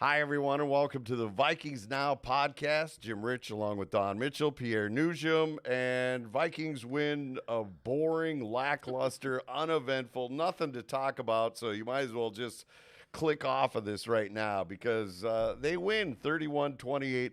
Hi, everyone, and welcome to the Vikings Now podcast. Jim Rich along with Don Mitchell, Pierre Nugent, and Vikings win a boring, lackluster, uneventful, nothing to talk about, so you might as well just click off of this right now because they win 31-28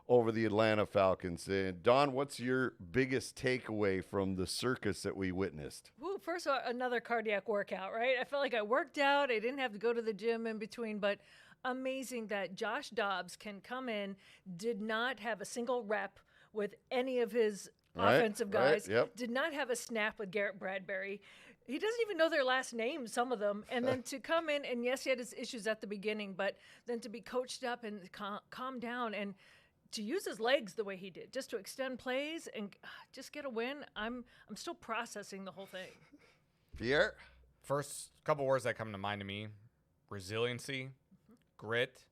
over the Atlanta Falcons. And Don, what's your biggest takeaway from the circus that we witnessed? Well, first of all, another cardiac workout, right? I felt like I worked out. I didn't have to go to the gym in between, but amazing that Josh Dobbs can come in, did not have a single rep with any of his offensive guys, did not have a snap with Garrett Bradbury. He doesn't even know their last names, some of them. And then to come in, and yes, he had his issues at the beginning, but then to be coached up and calm down and to use his legs the way he did, just to extend plays and just get a win. I'm still processing the whole thing. Pierre? First couple words that come to mind to me, resiliency, grit,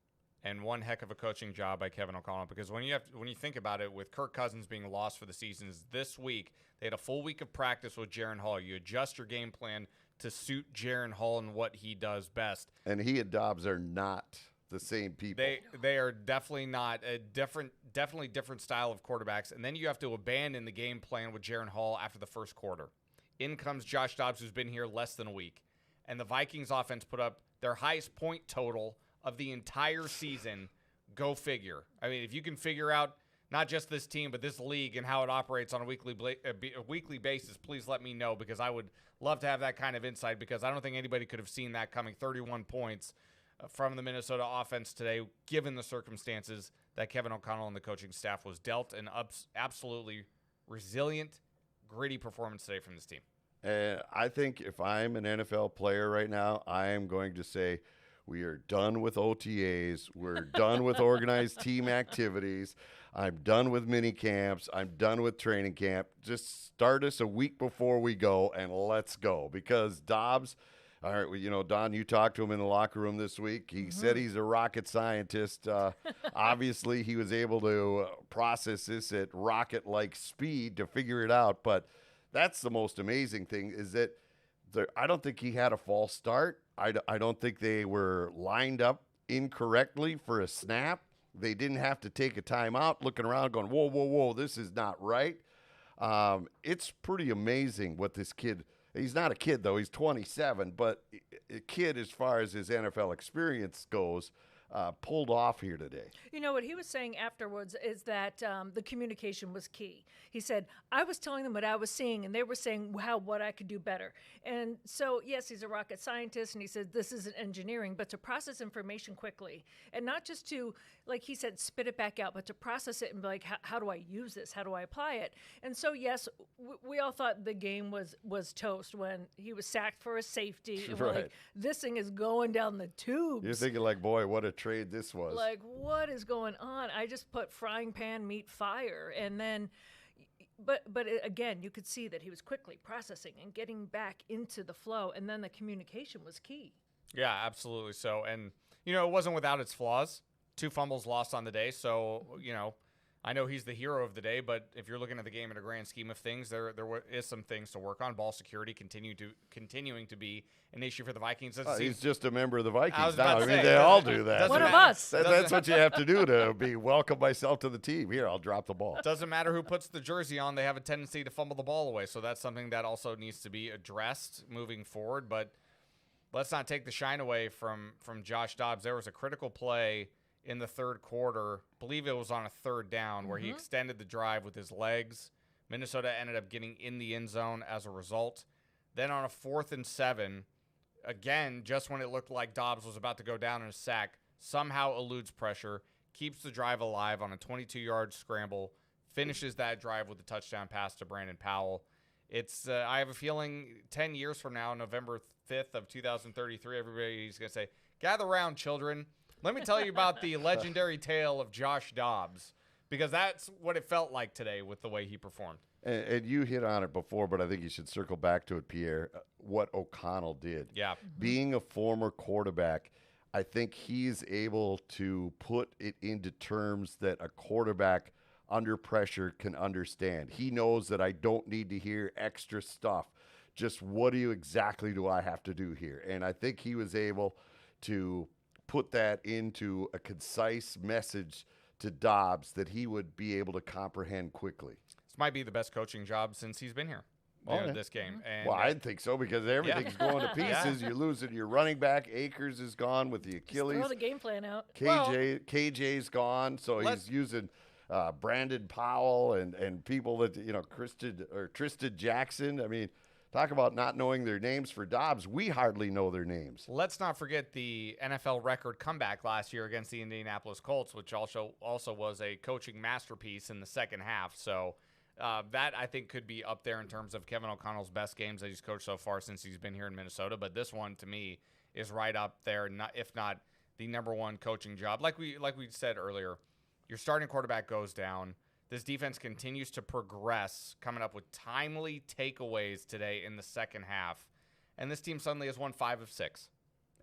and one heck of a coaching job by Kevin O'Connell. Because when you think about it, with Kirk Cousins being lost for the season this week, they had a full week of practice with Jaren Hall. You adjust your game plan to suit Jaren Hall and what he does best. And he and Dobbs are not the same people. They are definitely not definitely different style of quarterbacks. And then you have to abandon the game plan with Jaren Hall after the first quarter. In comes Josh Dobbs, who's been here less than a week. And the Vikings offense put up their highest point total of the entire season. Go figure. I mean, if you can figure out not just this team, but this league and how it operates on a weekly basis, please let me know, because I would love to have that kind of insight, because I don't think anybody could have seen that coming. 31 points from the Minnesota offense today, given the circumstances that Kevin O'Connell and the coaching staff was dealt. An absolutely resilient, gritty performance today from this team. And I think if I'm an NFL player right now, I am going to say, we are done with OTAs. We're done with organized team activities. I'm done with mini camps. I'm done with training camp. Just start us a week before we go, and let's go. Because Dobbs, all right, you know, Don, you talked to him in the locker room this week. He said he's a rocket scientist. Obviously, he was able to process this at rocket-like speed to figure it out. But that's the most amazing thing, is that I don't think he had a false start. I don't think they were lined up incorrectly for a snap. They didn't have to take a timeout looking around going, whoa, whoa, whoa, this is not right. It's pretty amazing what this kid – he's not a kid, though. He's 27, but a kid as far as his NFL experience goes – pulled off here today. You know, what he was saying afterwards is that the communication was key. He said, I was telling them what I was seeing, and they were saying what I could do better. And so, yes, he's a rocket scientist, and he said this isn't engineering, but to process information quickly. And not just to, like he said, spit it back out, but to process it and be like, how do I use this? How do I apply it? And so, yes, we all thought the game was toast when he was sacked for a safety. And we're like, this thing is going down the tubes. You're thinking like, boy, what a trade this was. Like, what is going on? I just put frying pan meet fire. And then, but again, you could see that he was quickly processing and getting back into the flow. And then the communication was key. Yeah, absolutely. So, and, you know, it wasn't without its flaws. 2 fumbles lost on the day. So, you know, I know he's the hero of the day, but if you're looking at the game in a grand scheme of things, there is some things to work on. Ball security continuing to be an issue for the Vikings. He's just a member of the Vikings now. I mean, they all do that. One of us. That's what you have to do to welcome myself to the team. Here, I'll drop the ball. Doesn't matter who puts the jersey on. They have a tendency to fumble the ball away. So that's something that also needs to be addressed moving forward. But let's not take the shine away from Josh Dobbs. There was a critical play in the third quarter, I believe it was on a third down, where he extended the drive with his legs. Minnesota ended up getting in the end zone as a result. Then on a 4th and 7, again, just when it looked like Dobbs was about to go down in a sack, somehow eludes pressure, keeps the drive alive on a 22-yard scramble, finishes that drive with a touchdown pass to Brandon Powell. It's I have a feeling 10 years from now, November 5th of 2033, everybody's going to say, gather around, children. Let me tell you about the legendary tale of Josh Dobbs, because that's what it felt like today with the way he performed. And you hit on it before, but I think you should circle back to it, Pierre, what O'Connell did. Yeah. Being a former quarterback, I think he's able to put it into terms that a quarterback under pressure can understand. He knows that I don't need to hear extra stuff. Just what exactly do I have to do here? And I think he was able to put that into a concise message to Dobbs that he would be able to comprehend quickly. This might be the best coaching job since he's been here. This game. And well, I think so because everything's going to pieces. You're losing your running back. Akers is gone with the Achilles. Just throw the game plan out. KJ's gone, so he's using Brandon Powell and people that, Tristan Jackson. I mean, talk about not knowing their names for Dobbs. We hardly know their names. Let's not forget the NFL record comeback last year against the Indianapolis Colts, which also was a coaching masterpiece in the second half. So that, I think, could be up there in terms of Kevin O'Connell's best games that he's coached so far since he's been here in Minnesota. But this one, to me, is right up there, if not the number one coaching job. Like we said earlier, your starting quarterback goes down. This defense continues to progress, coming up with timely takeaways today in the second half. And this team suddenly has won 5 of 6.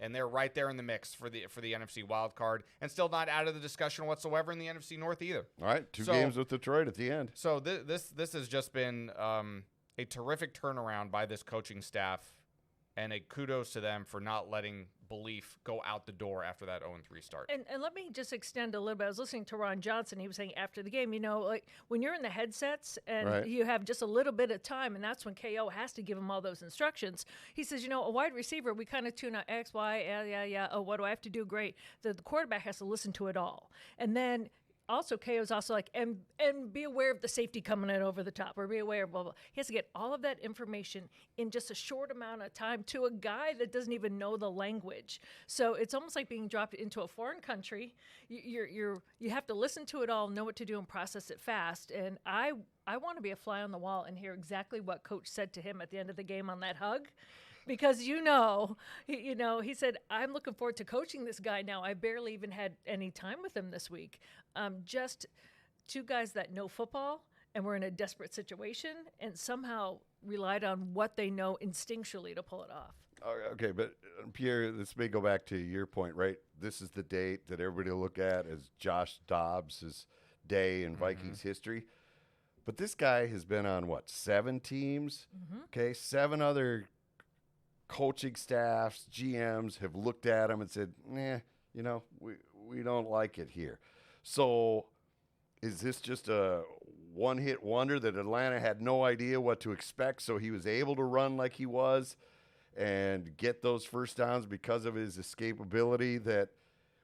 And they're right there in the mix for the NFC wild card, and still not out of the discussion whatsoever in the NFC North either. All right, two games with Detroit at the end. So this has just been a terrific turnaround by this coaching staff, and a kudos to them for not letting belief go out the door after that 0-3 start. And let me just extend a little bit. I was listening to Ron Johnson. He was saying after the game, like when you're in the headsets and you have just a little bit of time, and that's when KO has to give him all those instructions. He says, a wide receiver, we kind of tune out X, Y, yeah. Oh, what do I have to do? Great. The quarterback has to listen to it all. And then also, KO's also like, and be aware of the safety coming in over the top, or be aware of blah, blah. He has to get all of that information in just a short amount of time to a guy that doesn't even know the language. So it's almost like being dropped into a foreign country. You have to listen to it all, know what to do, and process it fast. And I want to be a fly on the wall and hear exactly what Coach said to him at the end of the game on that hug. Because he said, I'm looking forward to coaching this guy now. I barely even had any time with him this week. Just two guys that know football and were in a desperate situation and somehow relied on what they know instinctually to pull it off. Okay, but Pierre, this may go back to your point, right? This is the date that everybody will look at as Josh Dobbs' day in Vikings history. But this guy has been on, 7 teams? Okay, 7 other coaching staffs, GMs have looked at him and said, we don't like it here. So is this just a one-hit wonder that Atlanta had no idea what to expect, so he was able to run like he was and get those first downs because of his escapability that,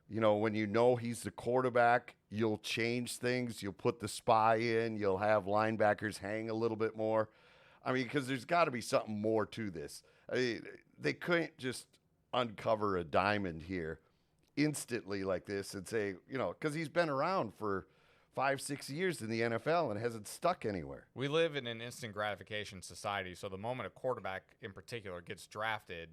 when he's the quarterback, you'll change things. You'll put the spy in. You'll have linebackers hang a little bit more. I mean, because there's got to be something more to this. I mean, they couldn't just uncover a diamond here instantly like this and say, because he's been around for 5-6 years in the NFL and hasn't stuck anywhere. We live in an instant gratification society, so the moment a quarterback in particular gets drafted,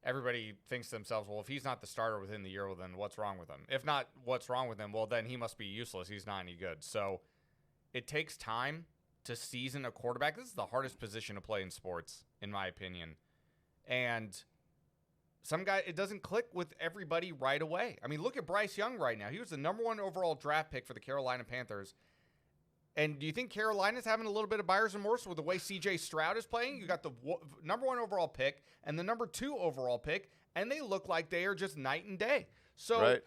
everybody thinks to themselves, well, if he's not the starter within the year, well, then what's wrong with him? If not what's wrong with him, well, then he must be useless. He's not any good. So it takes time to season a quarterback. This is the hardest position to play in sports, in my opinion. And some guy, it doesn't click with everybody right away. I mean, look at Bryce Young right now. He was the number 1 overall draft pick for the Carolina Panthers. And do you think Carolina's having a little bit of buyer's remorse with the way C.J. Stroud is playing? You got the number 1 overall pick and the number 2 overall pick, and they look like they are just night and day. So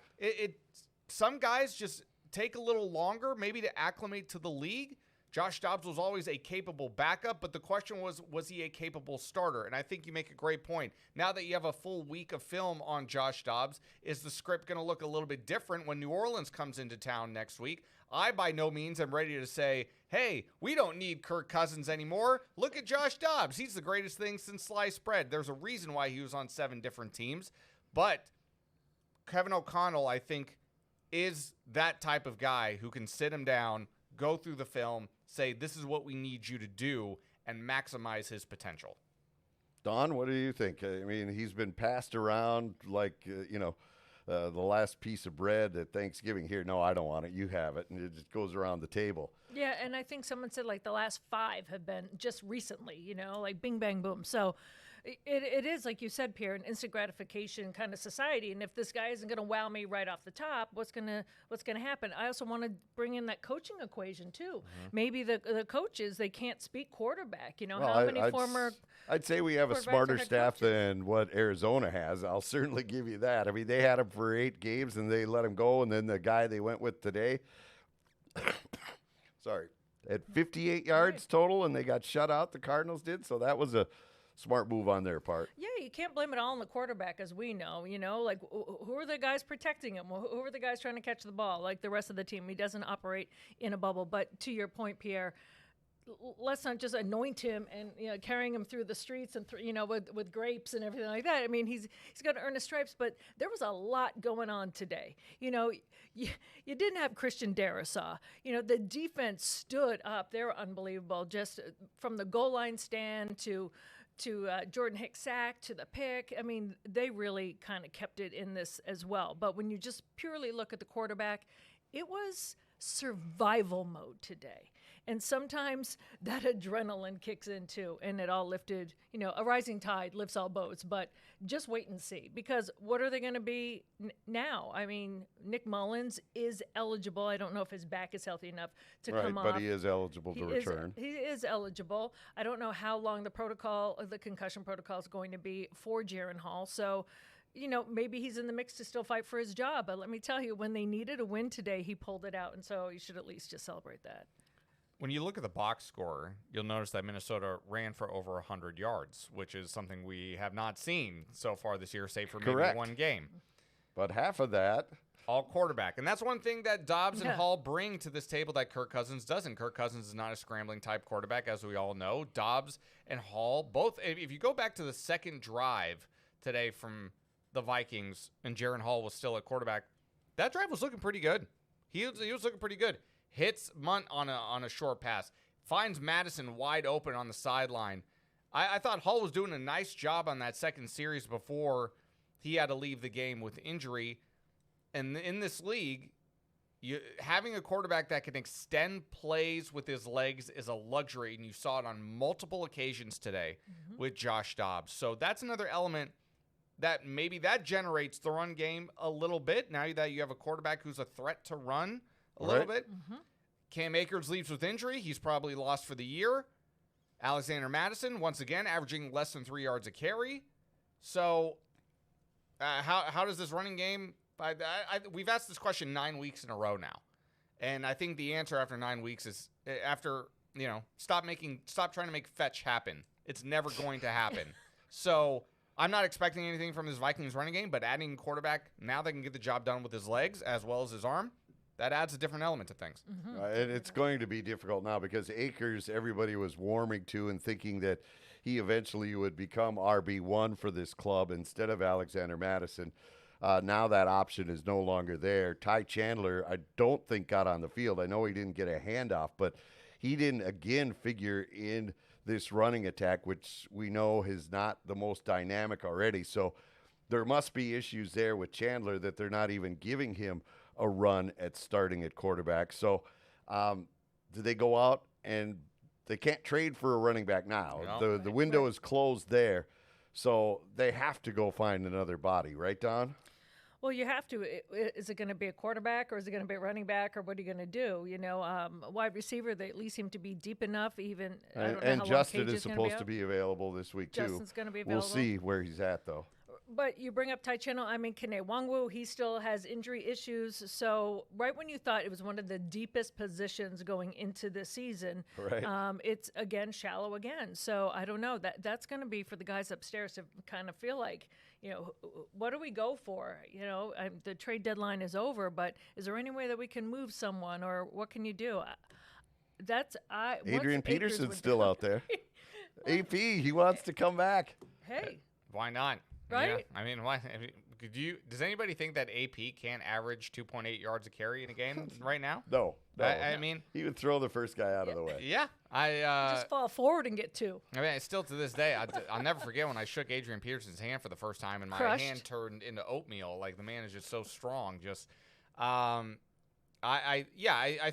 some guys just take a little longer maybe to acclimate to the league. Josh Dobbs was always a capable backup, but the question was he a capable starter? And I think you make a great point. Now that you have a full week of film on Josh Dobbs, is the script going to look a little bit different when New Orleans comes into town next week? I, by no means, am ready to say, hey, we don't need Kirk Cousins anymore. Look at Josh Dobbs. He's the greatest thing since sliced bread. There's a reason why he was on 7 different teams. But Kevin O'Connell, I think, is that type of guy who can sit him down, go through the film, say, this is what we need you to do, and maximize his potential. Don, what do you think? I mean, he's been passed around like, the last piece of bread at Thanksgiving. Here, no, I don't want it. You have it. And it just goes around the table. Yeah, and I think someone said, the last 5 have been just recently, like bing, bang, boom. So It is, like you said, Pierre, an instant gratification kind of society. And if this guy isn't going to wow me right off the top, what's gonna happen? I also want to bring in that coaching equation too. Maybe the coaches, they can't speak quarterback. Well, how many former I'd say we have a quarterbacks are smarter head staff coaches? than what Arizona has. I'll certainly give you that. I mean, they had him for 8 games and they let him go, and then the guy they went with today, sorry, had 58 yards total, and they got shut out. The Cardinals did, so that was a smart move on their part. Yeah, you can't blame it all on the quarterback, as we know. Like who are the guys protecting him? Who are the guys trying to catch the ball? Like the rest of the team, he doesn't operate in a bubble. But to your point, Pierre, let's not just anoint him and carrying him through the streets and with grapes and everything like that. I mean, he's got to earn his stripes, but there was a lot going on today. You didn't have Christian Darrisaw. The defense stood up. They were unbelievable, just from the goal line stand to Jordan Hicks' sack to the pick. I mean, they really kind of kept it in this as well. But when you just purely look at the quarterback, it was survival mode today. And sometimes that adrenaline kicks in too, and it all lifted, a rising tide lifts all boats, but just wait and see, because what are they going to be now? I mean, Nick Mullins is eligible. I don't know if his back is healthy enough to come off. Right, but he is eligible to return. He is eligible. I don't know how long the concussion protocol is going to be for Jaren Hall. So, maybe he's in the mix to still fight for his job. But let me tell you, when they needed a win today, he pulled it out. And so you should at least just celebrate that. When you look at the box score, you'll notice that Minnesota ran for over 100 yards, which is something we have not seen so far this year, save for maybe one game. But half of that, all quarterback. And that's one thing that Dobbs and Hall bring to this table that Kirk Cousins doesn't. Kirk Cousins is not a scrambling type quarterback, as we all know. Dobbs and Hall, both, if you go back to the second drive today from the Vikings and Jaren Hall was still at quarterback, that drive was looking pretty good. He was looking pretty good. Hits Munt on a short pass. Finds Madison wide open on the sideline. I thought Hall was doing a nice job on that second series before he had to leave the game with injury. And in this league, having a quarterback that can extend plays with his legs is a luxury, and you saw it on multiple occasions today with Josh Dobbs. So that's another element that maybe that generates the run game a little bit. Now that you have a quarterback who's a threat to run a little bit. Cam Akers leaves with injury. He's probably lost for the year. Alexander Madison, once again, averaging less than 3 yards a carry. So how does this running game we've asked this question 9 weeks in a row now. And I think the answer after 9 weeks is stop trying to make fetch happen. It's never going to happen. So I'm not expecting anything from this Vikings running game, but adding a quarterback, now they can get the job done with his legs as well as his arm. That adds a different element to things. And it's going to be difficult now because Akers, everybody was warming to and thinking that he eventually would become RB1 for this club instead of Alexander Madison. Now that option is no longer there. Ty Chandler, I don't think got on the field. I know he didn't get a handoff, but he didn't again figure in this running attack, which we know is not the most dynamic already. So there must be issues there with Chandler that they're not even giving him a run at starting at quarterback. So do they go out and they can't trade for a running back now? No. The window is closed there. So they have to go find another body, right, Don? Well, you have to. Is it going to be a quarterback or is it going to be a running back or what are you going to do? Wide receiver, they at least seem to be deep enough. Even I don't know and how Justin long is supposed to be available this week too. Justin's going to be available. We'll see where he's at though. But you bring up Ty Chandler. I mean, Kene Nwangwu, he still has injury issues. So right when you thought it was one of the deepest positions going into the season, right. It's again shallow again. So I don't know. That's going to be for the guys upstairs to kind of feel like, what do we go for? The trade deadline is over, but is there any way that we can move someone, or what can you do? Adrian Peterson's still out there. AP, he wants to come back. Hey, why not? Right? Yeah. I mean, why? Does anybody think that AP can't average 2.8 yards a carry in a game right now? No. I mean, he would throw the first guy out of the way. Yeah, just fall forward and get two. I mean, still to this day, I'll never forget when I shook Adrian Peterson's hand for the first time, and my hand turned into oatmeal. Like the man is just so strong. I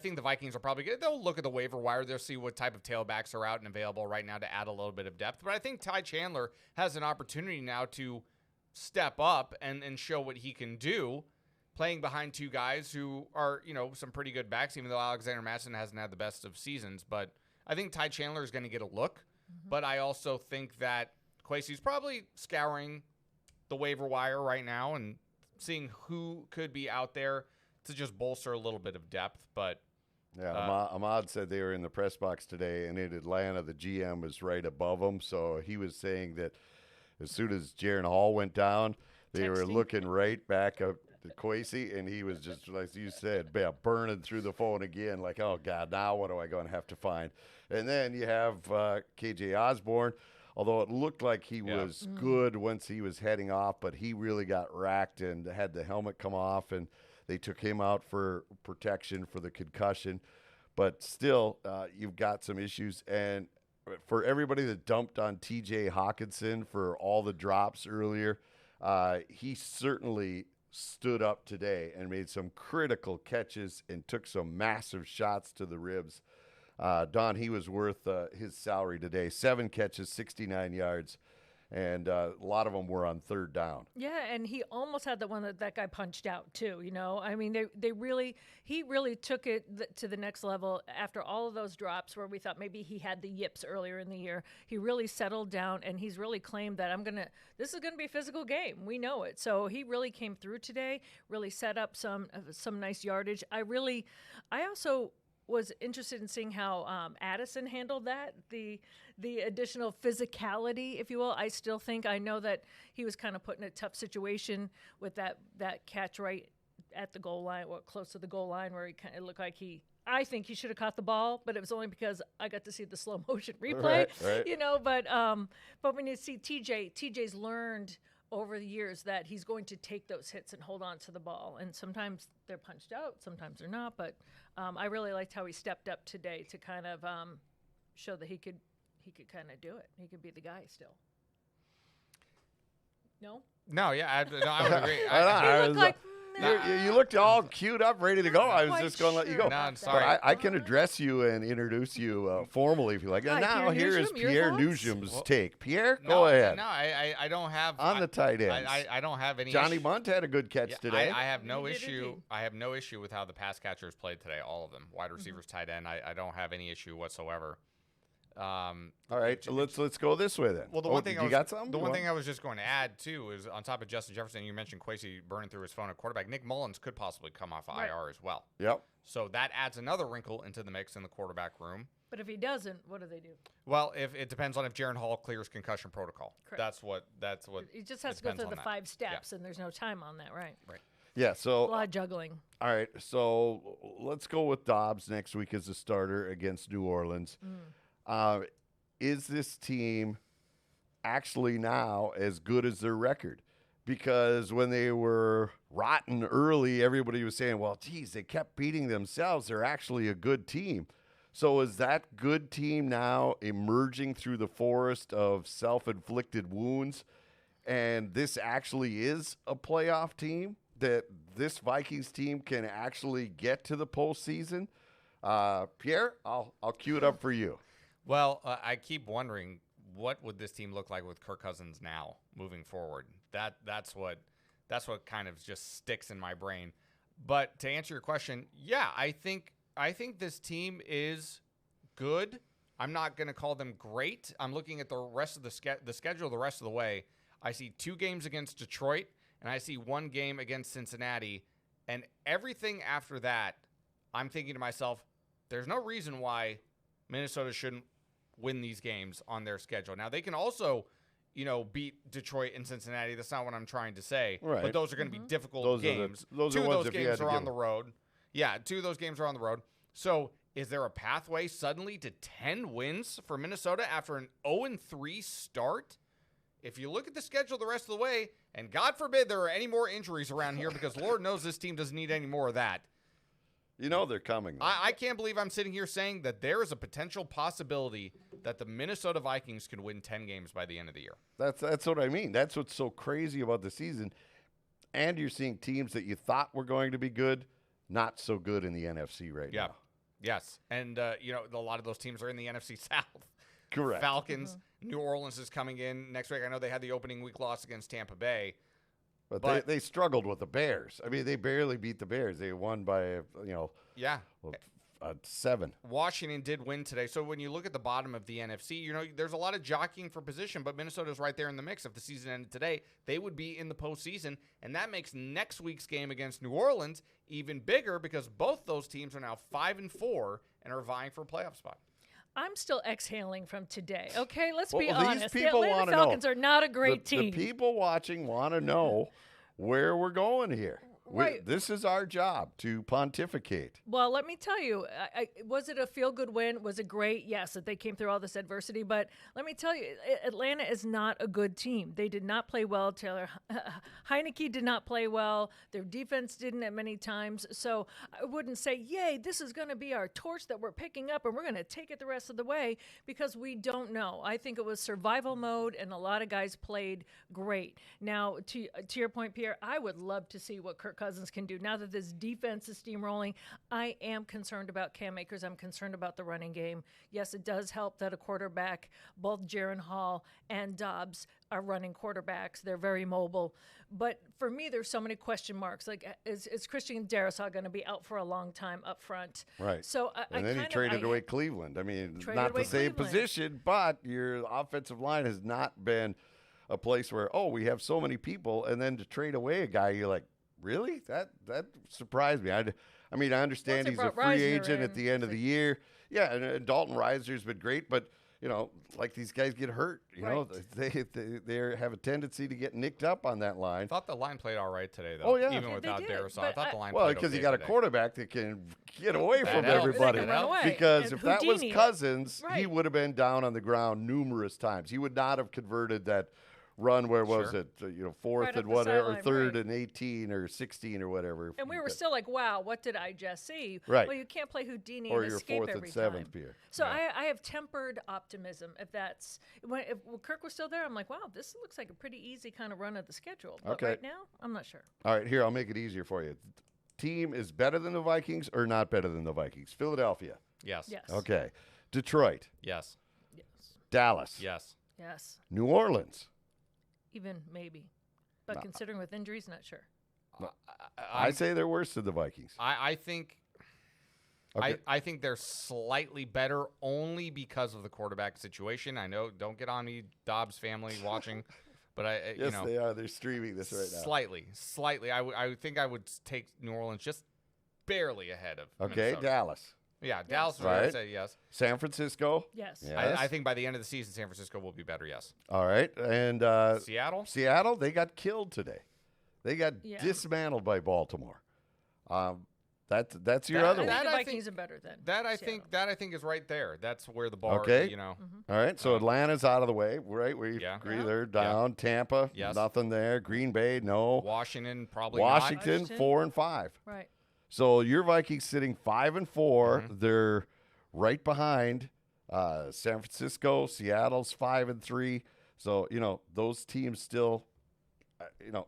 think the Vikings are probably good. They'll look at the waiver wire. They'll see what type of tailbacks are out and available right now to add a little bit of depth. But I think Ty Chandler has an opportunity now to step up and show what he can do, playing behind two guys who are, some pretty good backs, even though Alexander Mattison hasn't had the best of seasons. But I think Ty Chandler is going to get a look. Mm-hmm. But I also think that Kwesi's probably scouring the waiver wire right now and seeing who could be out there to just bolster a little bit of depth. But yeah, Ahmad said they were in the press box today, and in Atlanta, the GM was right above them. So he was saying that as soon as Jaren Hall went down, they were looking right back up to Kwesi, and he was just, like you said, burning through the phone again, like, oh, God, now what am I going to have to find? And then you have KJ Osborne, although it looked like he was good once he was heading off, but he really got racked and had the helmet come off, and they took him out for protection for the concussion. But still, you've got some issues. And for everybody that dumped on TJ Hockenson for all the drops earlier, he certainly stood up today and made some critical catches and took some massive shots to the ribs. Don, he was worth his salary today. 7 catches, 69 yards. And a lot of them were on third down. Yeah, and he almost had the one that guy punched out too. I mean, he really took it to the next level after all of those drops where we thought maybe he had the yips earlier in the year. He really settled down, and he's really claimed that this is gonna be a physical game. We know it. So he really came through today. Really set up some nice yardage. I also was interested in seeing how Addison handled that, the additional physicality, if you will. I know that he was kind of put in a tough situation with that catch right at the goal line, or close to the goal line, where it looked like I think he should have caught the ball, but it was only because I got to see the slow motion replay, right. But when you see TJ's learned over the years that he's going to take those hits and hold on to the ball. And sometimes they're punched out, sometimes they're not. But I really liked how he stepped up today to kind of show that he could kind of do it. He could be the guy still. No? No, yeah, I would agree. He looked like... You looked all queued up, ready to go. I was just going to let you go. No, I'm sorry. But I can address you and introduce you formally if you like. And now here is Pierre Nugent's take. Pierre, go ahead. No, I don't have on the tight ends. I don't have any. Johnny Munt had a good catch today. I have no issue. I have no issue with how the pass catchers played today. All of them, wide receivers, tight end. I don't have any issue whatsoever. All right, let's go this way then. Well, the one thing you got something? The one thing I was just going to add too is on top of Justin Jefferson, you mentioned Kwesi burning through his phone at quarterback. Nick Mullins could possibly come off IR as well. Yep. So that adds another wrinkle into the mix in the quarterback room. But if he doesn't, what do they do? Well, if it depends on if Jaren Hall clears concussion protocol. Correct. That's what. He just has to go through the 5 steps, and there's no time on that, right? Right. Yeah, so a lot of juggling. All right, so let's go with Dobbs next week as a starter against New Orleans. Is this team actually now as good as their record? Because when they were rotten early, everybody was saying, well, geez, they kept beating themselves. They're actually a good team. So is that good team now emerging through the forest of self-inflicted wounds? And this actually is a playoff team, that this Vikings team can actually get to the postseason? Pierre, I'll cue it up for you. Well, I keep wondering, what would this team look like with Kirk Cousins now moving forward? That's what kind of just sticks in my brain. But to answer your question, yeah, I think this team is good. I'm not going to call them great. I'm looking at the rest of the schedule the rest of the way. I see 2 games against Detroit, and I see 1 game against Cincinnati. And everything after that, I'm thinking to myself, there's no reason why Minnesota shouldn't win these games on their schedule. Now, they can also, beat Detroit and Cincinnati. That's not what I'm trying to say. Right. But those are going to be difficult games. 2 of those games are on the road. Yeah, 2 of those games are on the road. So is there a pathway suddenly to 10 wins for Minnesota after an 0-3 start? If you look at the schedule the rest of the way, and God forbid there are any more injuries around here, because Lord knows this team doesn't need any more of that. They're coming. I can't believe I'm sitting here saying that there is a potential possibility that the Minnesota Vikings could win 10 games by the end of the year. That's what I mean. That's what's so crazy about the season. And you're seeing teams that you thought were going to be good not so good in the NFC right Yeah. now. Yes. And, a lot of those teams are in the NFC South. Correct. Falcons, New Orleans is coming in next week. I know they had the opening week loss against Tampa Bay. But they struggled with the Bears. I mean, they barely beat the Bears. They won by, Yeah. 7. Washington did win today. So when you look at the bottom of the NFC, there's a lot of jockeying for position, but Minnesota's right there in the mix. If the season ended today, they would be in the postseason, and that makes next week's game against New Orleans even bigger because both those teams are now 5-4 and are vying for a playoff spot. I'm still exhaling from today. Okay, let's Well, be these honest. The people Atlanta wanna know. Falcons are not a great team. The people watching want to know where we're going here. Right. This is our job to pontificate. Well, let me tell you, was it a feel-good win? Was it great? Yes, that they came through all this adversity. But let me tell you, Atlanta is not a good team. They did not play well. Taylor Heineke did not play well. Their defense didn't at many times. So I wouldn't say, yay, this is going to be our torch that we're picking up and we're going to take it the rest of the way because we don't know. I think it was survival mode, and a lot of guys played great. Now, to your point, Pierre, I would love to see what Kirk Cousins can do. Now that this defense is steamrolling, I am concerned about Cam Akers. I'm concerned about the running game. Yes, it does help that a quarterback, both Jaren Hall and Dobbs, are running quarterbacks. They're very mobile. But for me, there's so many question marks. Like, is Christian Darrisaw going to be out for a long time up front? Right. So And then he traded away Cleveland. I mean, Traded not the away same Cleveland. position, but your offensive line has not been a place where, we have so many people, and then to trade away a guy, you're like, really? That surprised me. I understand Once they he's a brought free Reisner agent at in, the end of the year. Yeah, and Dalton Reiser's been great, but like these guys get hurt. They have a tendency to get nicked up on that line. I thought the line played all right today, though. Oh, yeah. Even Yeah, without they did, Darrisaw. I but thought the line Well, played because okay you got a today. quarterback that can get away That from helps. everybody. They can run away. Because And if that was Houdini. Cousins, he Right. would have been down on the ground numerous times. He would not have converted that run where was Sure. it? Fourth Right up and the whatever, sideline, third right. and 18 or 16 or whatever. And we were still like, wow, what did I just see? Right. Well, you can't play Houdini or and your escape fourth every and seventh time. Pierre. So Yeah. I have tempered optimism. If Kirk was still there, I'm like, wow, this looks like a pretty easy kind of run of the schedule. But Okay. right now, I'm not sure. All right, here, I'll make it easier for you. Team is better than the Vikings or not better than the Vikings? Philadelphia. Yes. Yes. Okay. Detroit. Yes. Yes. Dallas. Yes. Yes. New Orleans. Even maybe. But considering with injuries, not sure. I say they're worse than the Vikings. I think Okay. I think they're slightly better only because of the quarterback situation. I know, don't get on me, Dobbs family watching, but Yes, they are. They're streaming this right now. Slightly. I would think I would take New Orleans just barely ahead of Okay, Minnesota. Dallas. Yeah, Dallas. Right. I'd say yes. San Francisco. Yes. Yeah. I think by the end of the season, San Francisco will be better. Yes. All right. And Seattle. Seattle, they got killed today. They got Yeah. dismantled by Baltimore. That's your That- other I one. think the I think- Vikings are better than That I think is right there. That's where the bar. Okay. You know. All right. So Atlanta's out of the way, right? We Yeah. agree Yeah. they're down. Tampa, Yes. nothing there. Green Bay, no. Washington probably Washington, Washington. 4-5. Right. So your Vikings sitting 5-4. Mm-hmm. They're right behind San Francisco. Seattle's 5-3. So those teams still,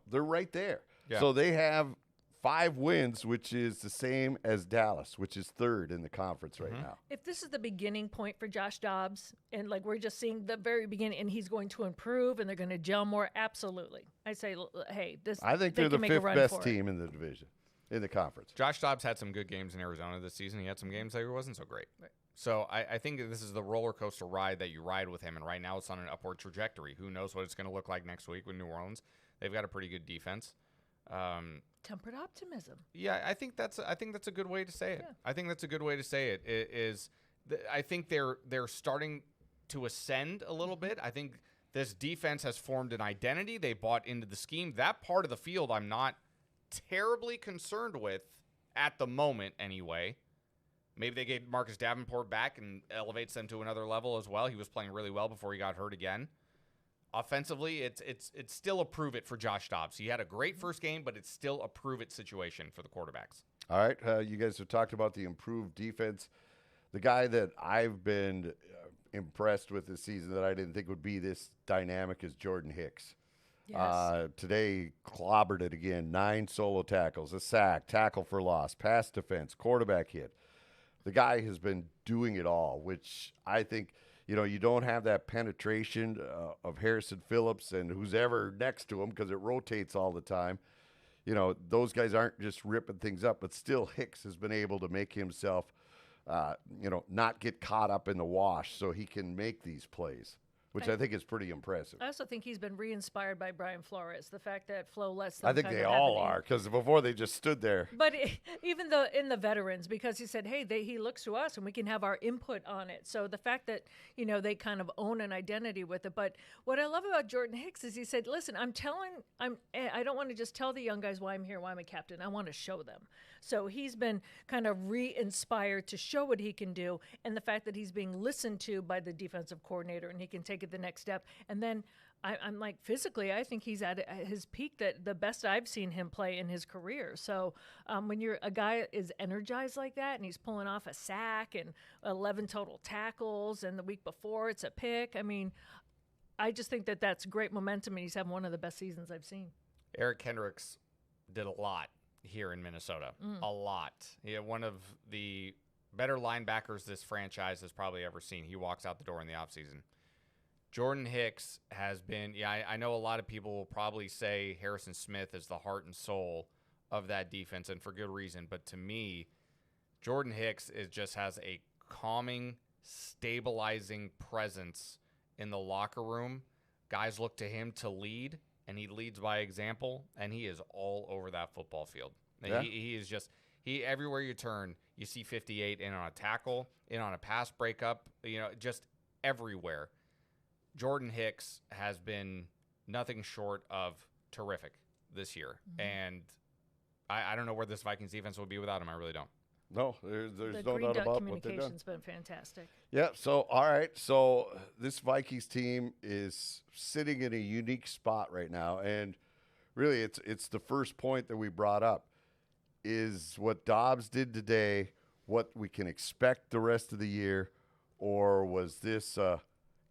they're right there. Yeah. So they have 5 wins, which is the same as Dallas, which is third in the conference right now. If this is the beginning point for Josh Dobbs, and like we're just seeing the very beginning, and he's going to improve, and they're going to gel more, absolutely. I say, hey, this. I think they they're the can make a 5th run best for it. team in the division, in the conference. Josh Dobbs had some good games in Arizona this season. He had some games that he wasn't so great. Right. So I think that this is the roller coaster ride that you ride with him, and right now it's on an upward trajectory. Who knows what it's going to look like next week with New Orleans? They've got a pretty good defense. Tempered optimism. Yeah, I think that's a good way to say it. Yeah. I think that's a good way to say it. I think they're starting to ascend a little bit. I think this defense has formed an identity. They bought into the scheme. That part of the field I'm not terribly concerned with at the moment anyway. Maybe they get Marcus Davenport back and elevates them to another level as well. He was playing really well before he got hurt again. Offensively, it's still a prove it for Josh Dobbs. He had a great first game, but it's still a prove it situation for the quarterbacks. All right. You guys have talked about the improved defense. The guy that I've been impressed with this season that I didn't think would be this dynamic is Jordan Hicks. Yes. Today, clobbered it again. 9 solo tackles, a sack, tackle for loss, pass defense, quarterback hit. The guy has been doing it all, which I think, you don't have that penetration of Harrison Phillips and who's ever next to him because it rotates all the time. Those guys aren't just ripping things up, but still Hicks has been able to make himself, not get caught up in the wash so he can make these plays, which I think is pretty impressive. I also think he's been re-inspired by Brian Flores. The fact that Flo lets them I think kind they of have all an are, because before they just stood there. But even though in the veterans, because he said, hey, he looks to us and we can have our input on it. So the fact that, they kind of own an identity with it. But what I love about Jordan Hicks is he said, listen, I don't want to just tell the young guys why I'm here, why I'm a captain. I want to show them. So he's been kind of re-inspired to show what he can do. And the fact that he's being listened to by the defensive coordinator and he can take it the next step. And then I'm like, physically, I think he's at his peak, that the best I've seen him play in his career. So when a guy is energized like that and he's pulling off a sack and 11 total tackles, and the week before it's a pick, I just think that that's great momentum, and he's having one of the best seasons I've seen. Eric Kendricks did a lot here in Minnesota. A lot. One of the better linebackers this franchise has probably ever seen. He walks out the door in the offseason. Jordan Hicks has been, I know a lot of people will probably say Harrison Smith is the heart and soul of that defense, and for good reason. But to me, Jordan Hicks just has a calming, stabilizing presence in the locker room. Guys look to him to lead, and he leads by example, and he is all over that football field. Yeah. He is just, everywhere you turn, you see 58 in on a tackle, in on a pass breakup, just everywhere. Jordan Hicks has been nothing short of terrific this year. And I don't know where this Vikings defense would be without him. I really don't. No, there's The no Green doubt Dot about what they've done. communication's been fantastic. Yeah, so, all right. So this Vikings team is sitting in a unique spot right now. And really, it's the first point that we brought up, is what Dobbs did today what we can expect the rest of the year, or was this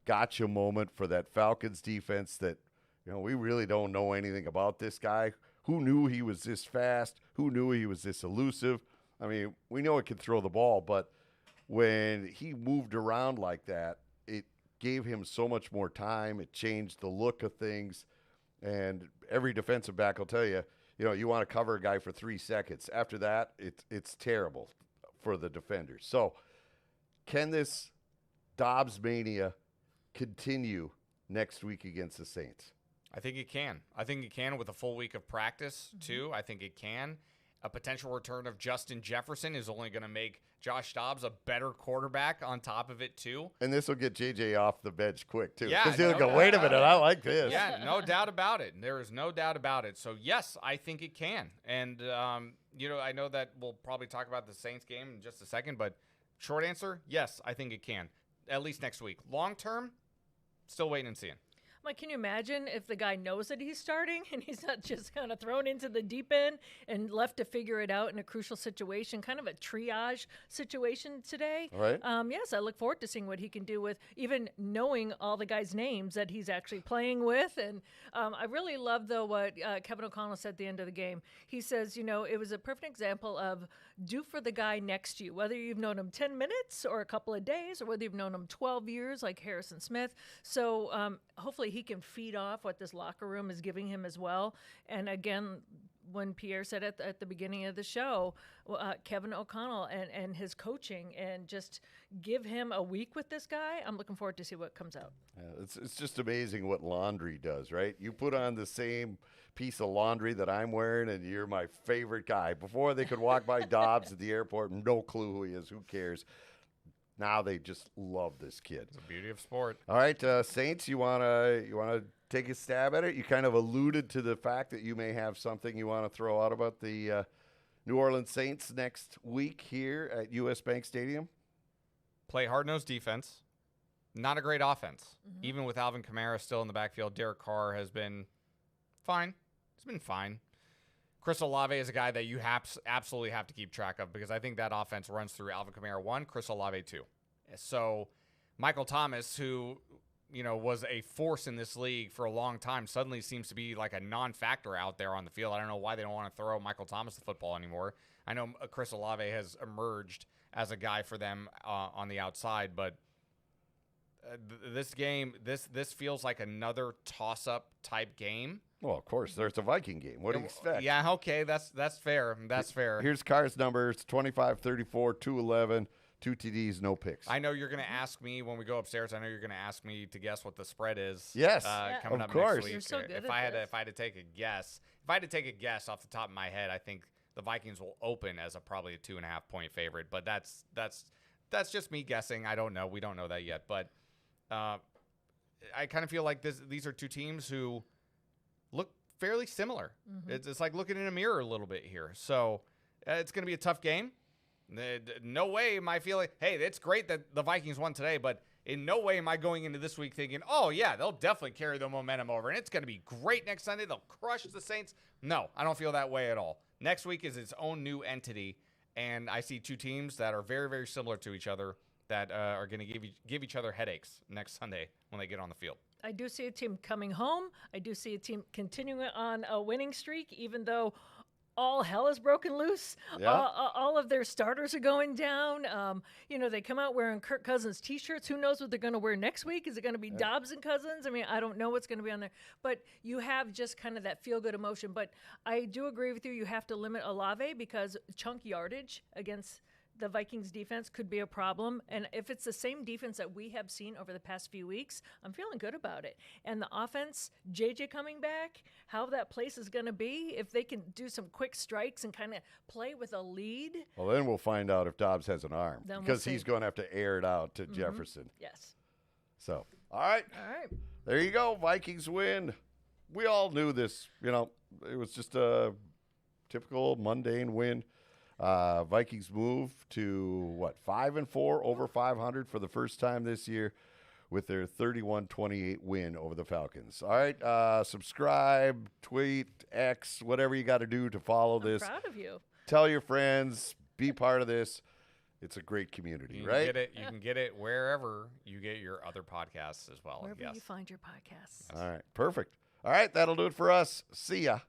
gotcha moment for that Falcons defense that, we really don't know anything about this guy? Who knew he was this fast? Who knew he was this elusive? We know he can throw the ball, but when he moved around like that, it gave him so much more time. It changed the look of things. And every defensive back will tell you, you want to cover a guy for 3 seconds. After that, it's terrible for the defenders. So can this Dobbs mania continue next week against the Saints? I think it can. I think it can with a full week of practice, too. I think it can. A potential return of Justin Jefferson is only going to make Josh Dobbs a better quarterback on top of it, too. And this will get JJ off the bench quick, too. Yeah. Because he'll go, wait a minute, I like this. Yeah, no doubt about it. There is no doubt about it. So, yes, I think it can. And, I know that we'll probably talk about the Saints game in just a second, but short answer, yes, I think it can. At least next week. Long term, still waiting and seeing. Like, can you imagine if the guy knows that he's starting and he's not just kind of thrown into the deep end and left to figure it out in a crucial situation, kind of a triage situation today? All right. Yes, I look forward to seeing what he can do with even knowing all the guys' names that he's actually playing with. And I really love, though, what Kevin O'Connell said at the end of the game. He says, it was a perfect example of do for the guy next to you, whether you've known him 10 minutes or a couple of days or whether you've known him 12 years like Harrison Smith. So hopefully he can feed off what this locker room is giving him as well. And again, when Pierre said at the beginning of the show, Kevin O'Connell and his coaching, and just give him a week with this guy, I'm looking forward to see what comes out. Yeah, it's just amazing what laundry does, right? You put on the same piece of laundry that I'm wearing, and you're my favorite guy. Before, they could walk by Dobbs at the airport, no clue who he is, who cares? Now they just love this kid. It's the beauty of sport. All right, Saints, you wanna take a stab at it? You kind of alluded to the fact that you may have something you want to throw out about the New Orleans Saints next week here at US Bank Stadium. Play hard-nosed defense. Not a great offense. Even with Alvin Kamara still in the backfield, Derek Carr has been fine. He's been fine. Chris Olave is a guy that you absolutely have to keep track of, because I think that offense runs through Alvin Kamara 1, Chris Olave 2. So Michael Thomas, who was a force in this league for a long time, suddenly seems to be like a non-factor out there on the field. I don't know why they don't want to throw Michael Thomas the football anymore. I know Chris Olave has emerged as a guy for them on the outside, but this game, this feels like another toss-up type game. Well, of course, there's a Viking game. What do you expect? Yeah, okay, that's fair. That's fair. Here's Carr's numbers: 25, 34, 211, 2 TDs, no picks. I know you're going to ask me when we go upstairs. I know you're going to ask me to guess what the spread is. Yes, coming of up course. next week. You're so good if at I had this. if I had to take a guess off the top of my head, I think the Vikings will open as probably a 2.5 point favorite. But that's just me guessing. I don't know. We don't know that yet. But I kind of feel like these are two teams who look fairly similar. Mm-hmm. It's like looking in a mirror a little bit here. So it's going to be a tough game. No way am I feeling, hey, it's great that the Vikings won today, but in no way am I going into this week thinking, oh, yeah, they'll definitely carry the momentum over, and it's going to be great next Sunday. They'll crush the Saints. No, I don't feel that way at all. Next week is its own new entity, and I see two teams that are very, very similar to each other that are going to give each other headaches next Sunday when they get on the field. I do see a team coming home. I do see a team continuing on a winning streak, even though all hell is broken loose. Yeah. All of their starters are going down. They come out wearing Kirk Cousins T-shirts. Who knows what they're going to wear next week? Is it going to be Dobbs and Cousins? I mean, I don't know what's going to be on there. But you have just kind of that feel-good emotion. But I do agree with you. You have to limit Olave because chunk yardage against the Vikings defense could be a problem. And if it's the same defense that we have seen over the past few weeks, I'm feeling good about it. And the offense, JJ coming back, how that place is going to be, if they can do some quick strikes and kind of play with a lead. Well, then we'll find out if Dobbs has an arm Then we'll because see. he's going to have to air it out to Jefferson. Yes. So, all right. All right. There you go. Vikings win. We all knew this. It was just a typical mundane win. Vikings move to 5-4, over 500 for the first time this year with their 31-28 win over the Falcons. All right, subscribe, tweet, X, whatever you got to do to follow this. I'm proud of you. Tell your friends, be part of this. It's a great community, You right? can get it wherever you get your other podcasts as well. Wherever yes. you find your podcasts. All right, perfect. All right, that'll do it for us. See ya.